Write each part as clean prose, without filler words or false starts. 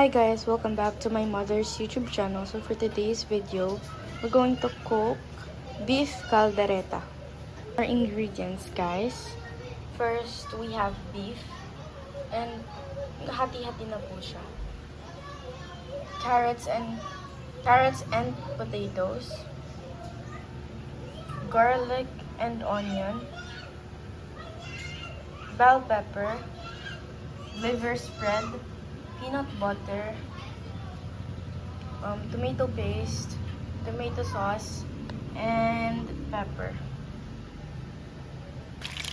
Hi guys, welcome back to my mother's YouTube channel. So for today's video, we're going to cook beef caldereta. Our ingredients, guys. First, we have beef and hati-hati na po siya. Carrots and potatoes. Garlic and onion. Bell pepper. Liver spread. Peanut butter, tomato paste, tomato sauce, and pepper.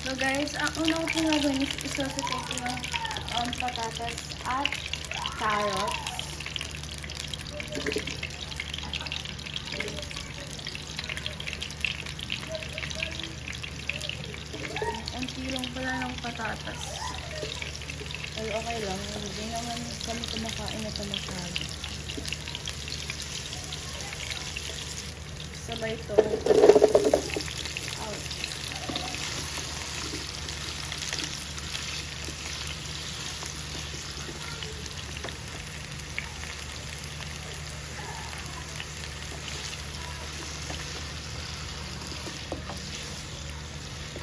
So guys, ang una ko pong gagawin is isasaute ko yung patatas at carrots. Ang tilong pala ng patatas. Ay, okay lang. Hindi naman kami kumakain na masyado. Sabay ito. Ouch.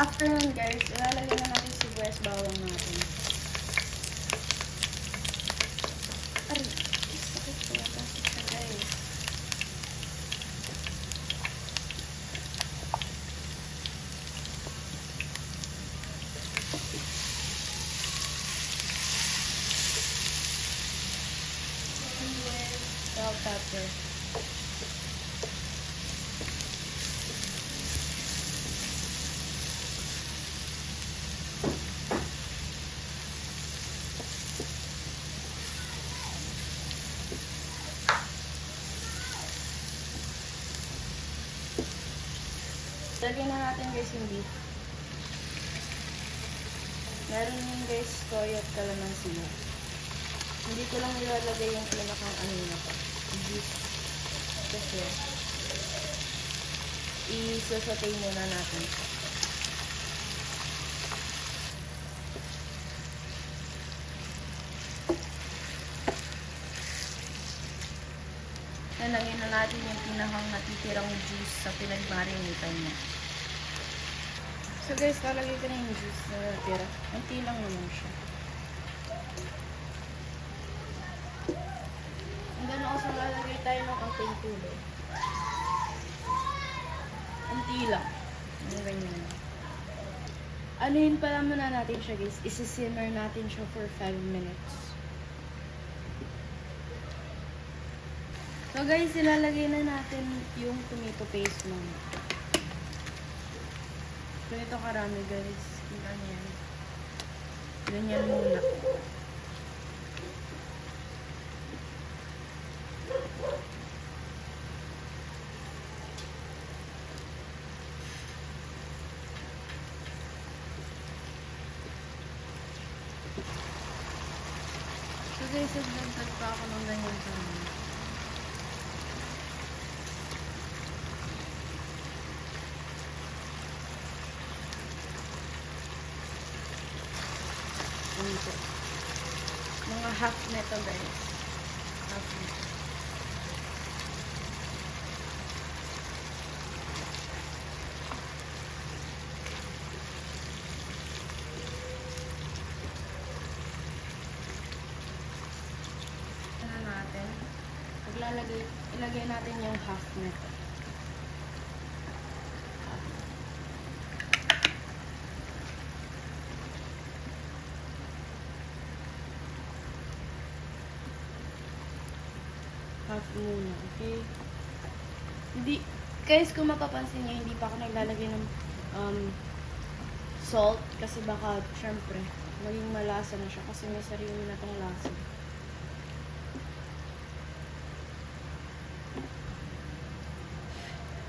After nun guys, ilalagay na natin sibuyas bawang natin. Ay, sakit ko yata siya guys. Bell pepper. Lagyan na natin guys yung beef. Meron yung guys toyo at kalamansi. Hindi ko lang nilalagay yung pinakang na pa. Beef. Kasi isasatay muna natin. Nalagyan na natin yung pinakang natitirang juice sa pinag-marinatan niya. So guys, lalagay ko na yung juice na natira. Unti lang naman siya. And then also lalagay tayo ng konting tubig. Unti lang. Yung ganyan. Anuhin pala muna natin siya guys. Isi-simmer natin siya for 5 minutes. So guys, ilalagay na natin yung tomato paste muna. Ganito karami guys. Kita niyo yan. Ganyan muna. So guys, nagdagdag pa ako ng ganyan karami. Ito. Mga half neto guys. Half neto. Ano natin? Ilagay natin yung half neto. Half muna, okay? Hindi, guys, kung mapapansin niyo, hindi pa ako naglalagay ng salt kasi baka, syempre, maging malasa na siya kasi may sarili na tong lasa.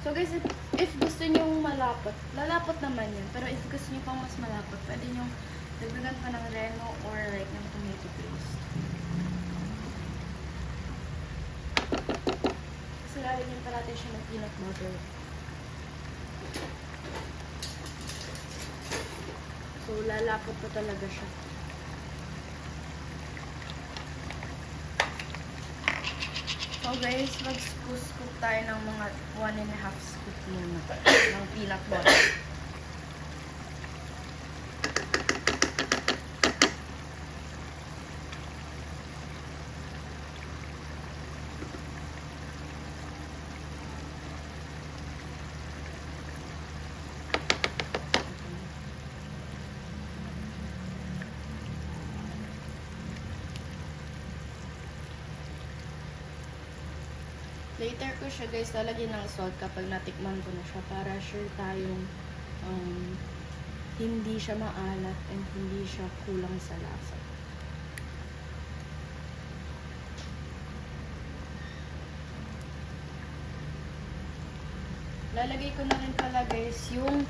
So guys, if gusto niyo malapot, lalapot naman yun. Pero if gusto niyo pang mas malapot, pwede niyo dagdagan pa ng reno or like ng tomato paste. Lalagyan pa natin siya ng peanut butter. So, lalapot pa talaga siya. So guys, mag-scoop tayo ng mga 1.5 scoop muna ng peanut butter. Later ko siya guys lalagyan ng salt kapag natikman ko na siya para sure tayong hindi siya maalat and hindi siya kulang sa lasa. Lalagay ko na rin pala guys yung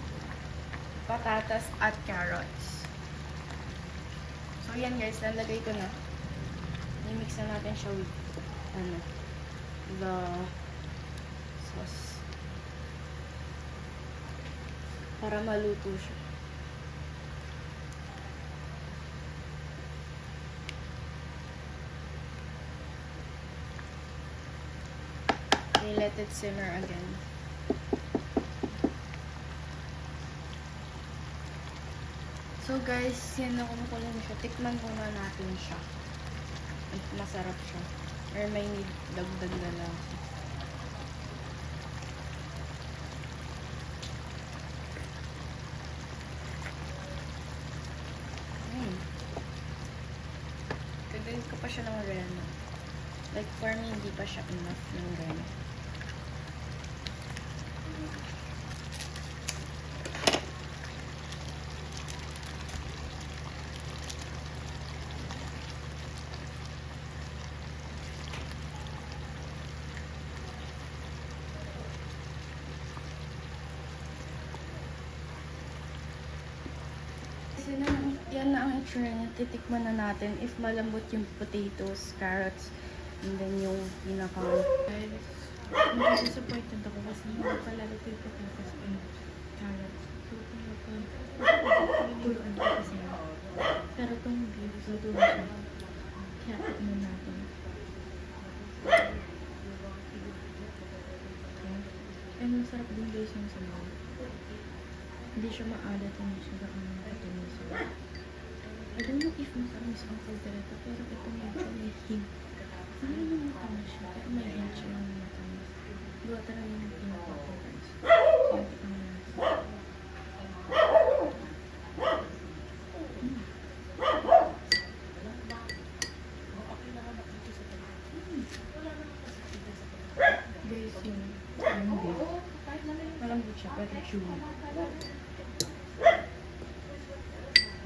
patatas at carrots. So yan guys, lalagay ko na. I-mix na natin siya with the sauce para maluto siya. Okay, let it simmer again. So guys, yan na kumukulo na siya. Tikman muna natin siya. At masarap siya. Or may need dagdag na lang. Kagawin ko pa siya ng reno. Like for me, hindi pa siya enough ng reno. Yan na ang itsura niya. Titikman na natin if malambot yung potatoes, carrots, and then yung pinaka. Guys, disappointed ako kasi hindi pala ito yung patatas and carrots. So, turuan ko kasi. Pero itong beef, luto na siya. Kaya tikman natin. And masarap din guys yung sabaw. Hindi siya maalat, hindi siya gaano matamis. I don't know if matamis ang kaldereta, pero ito medyo may hint. Hindi naman matamis siya, pero may hint siya ng matamis. Gawa talaga yung pinapako guys. So, tikman natin. Guys, yung malambot siya, pero chewy.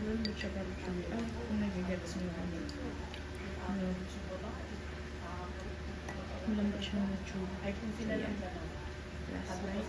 Malambot siya, pero chewy. Ay, kung nagigets mo kami. Malambot siya na chewy. Ay, kung sila lang. Last night.